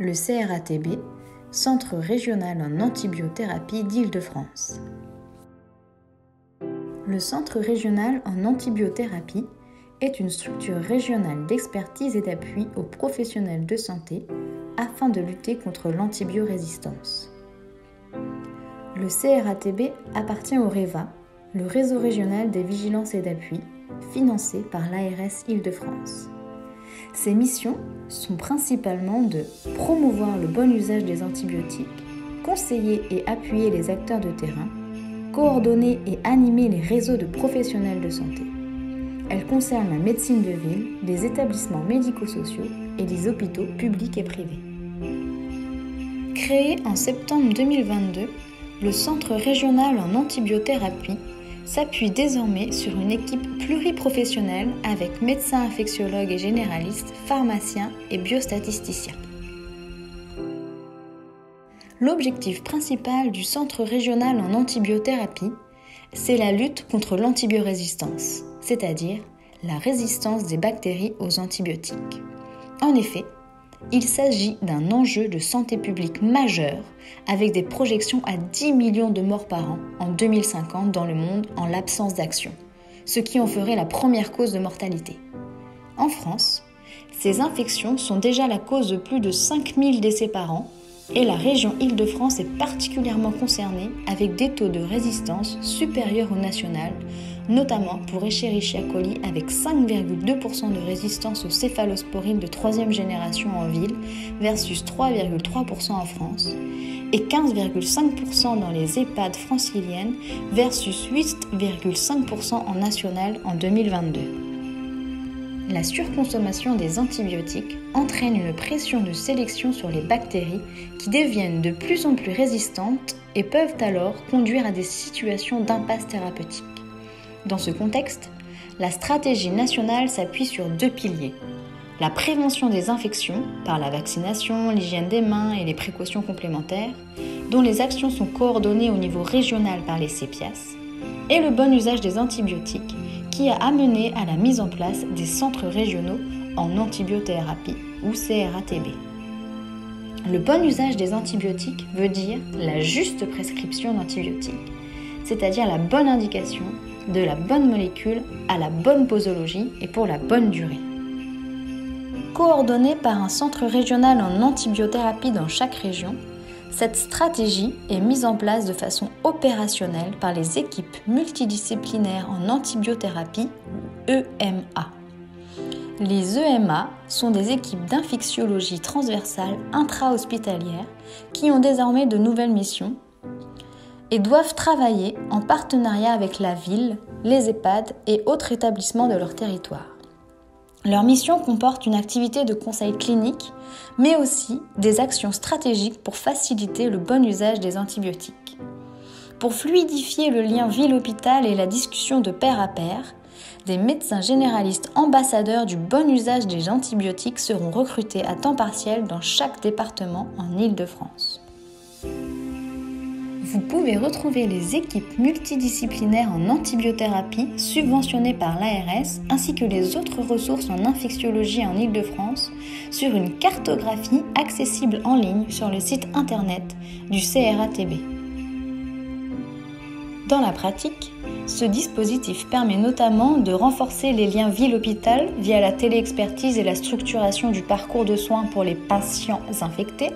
le CRATB, Centre régional en antibiothérapie d'Île-de-France. Le Centre régional en antibiothérapie est une structure régionale d'expertise et d'appui aux professionnels de santé afin de lutter contre l'antibiorésistance. Le CRATB appartient au REVA, le réseau régional des vigilances et d'appui, financé par l'ARS Île-de-France. Ses missions sont principalement de promouvoir le bon usage des antibiotiques, conseiller et appuyer les acteurs de terrain, coordonner et animer les réseaux de professionnels de santé. Elle concerne la médecine de ville, les établissements médico-sociaux et les hôpitaux publics et privés. Créé en septembre 2022, le Centre régional en antibiothérapie s'appuie désormais sur une équipe pluriprofessionnelle avec médecins infectiologues et généralistes, pharmaciens et biostatisticiens. L'objectif principal du Centre régional en antibiothérapie, c'est la lutte contre l'antibiorésistance, c'est-à-dire la résistance des bactéries aux antibiotiques. En effet, il s'agit d'un enjeu de santé publique majeur avec des projections à 10 millions de morts par an en 2050 dans le monde en l'absence d'action, ce qui en ferait la première cause de mortalité. En France, ces infections sont déjà la cause de plus de 5000 décès par an et la région Île-de-France est particulièrement concernée avec des taux de résistance supérieurs au national, notamment pour Escherichia coli avec 5,2% de résistance aux céphalosporines de 3e génération en ville versus 3,3% en France et 15,5% dans les EHPAD franciliennes versus 8,5% en national en 2022. La surconsommation des antibiotiques entraîne une pression de sélection sur les bactéries qui deviennent de plus en plus résistantes et peuvent alors conduire à des situations d'impasse thérapeutique. Dans ce contexte, la stratégie nationale s'appuie sur 2 piliers. La prévention des infections par la vaccination, l'hygiène des mains et les précautions complémentaires, dont les actions sont coordonnées au niveau régional par les CEPIAS, et le bon usage des antibiotiques qui a amené à la mise en place des centres régionaux en antibiothérapie ou CRATB. Le bon usage des antibiotiques veut dire la juste prescription d'antibiotiques, c'est-à-dire la bonne indication de la bonne molécule à la bonne posologie et pour la bonne durée. Coordonnée par un centre régional en antibiothérapie dans chaque région, cette stratégie est mise en place de façon opérationnelle par les équipes multidisciplinaires en antibiothérapie ou EMA. Les EMA sont des équipes d'infectiologie transversale intra-hospitalière qui ont désormais de nouvelles missions et doivent travailler en partenariat avec la ville, les EHPAD et autres établissements de leur territoire. Leur mission comporte une activité de conseil clinique, mais aussi des actions stratégiques pour faciliter le bon usage des antibiotiques. Pour fluidifier le lien ville-hôpital et la discussion de pair à pair, des médecins généralistes ambassadeurs du bon usage des antibiotiques seront recrutés à temps partiel dans chaque département en Île-de-France. Vous pouvez retrouver les équipes multidisciplinaires en antibiothérapie subventionnées par l'ARS ainsi que les autres ressources en infectiologie en Île-de-France sur une cartographie accessible en ligne sur le site internet du CRATB. Dans la pratique, ce dispositif permet notamment de renforcer les liens ville-hôpital via la téléexpertise et la structuration du parcours de soins pour les patients infectés,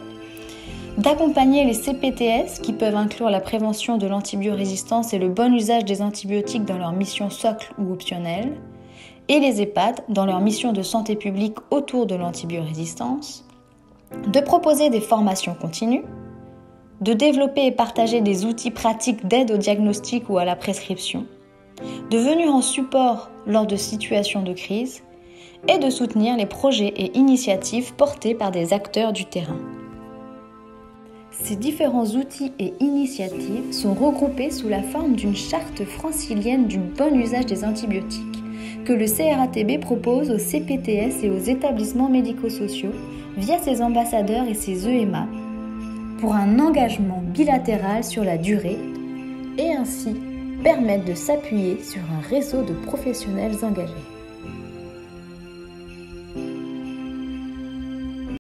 d'accompagner les CPTS qui peuvent inclure la prévention de l'antibiorésistance et le bon usage des antibiotiques dans leur mission socle ou optionnelle, et les EHPAD dans leur mission de santé publique autour de l'antibiorésistance, de proposer des formations continues, de développer et partager des outils pratiques d'aide au diagnostic ou à la prescription, de venir en support lors de situations de crise et de soutenir les projets et initiatives portés par des acteurs du terrain. Ces différents outils et initiatives sont regroupés sous la forme d'une charte francilienne du bon usage des antibiotiques que le CRATB propose aux CPTS et aux établissements médico-sociaux via ses ambassadeurs et ses EMA pour un engagement bilatéral sur la durée et ainsi permettre de s'appuyer sur un réseau de professionnels engagés.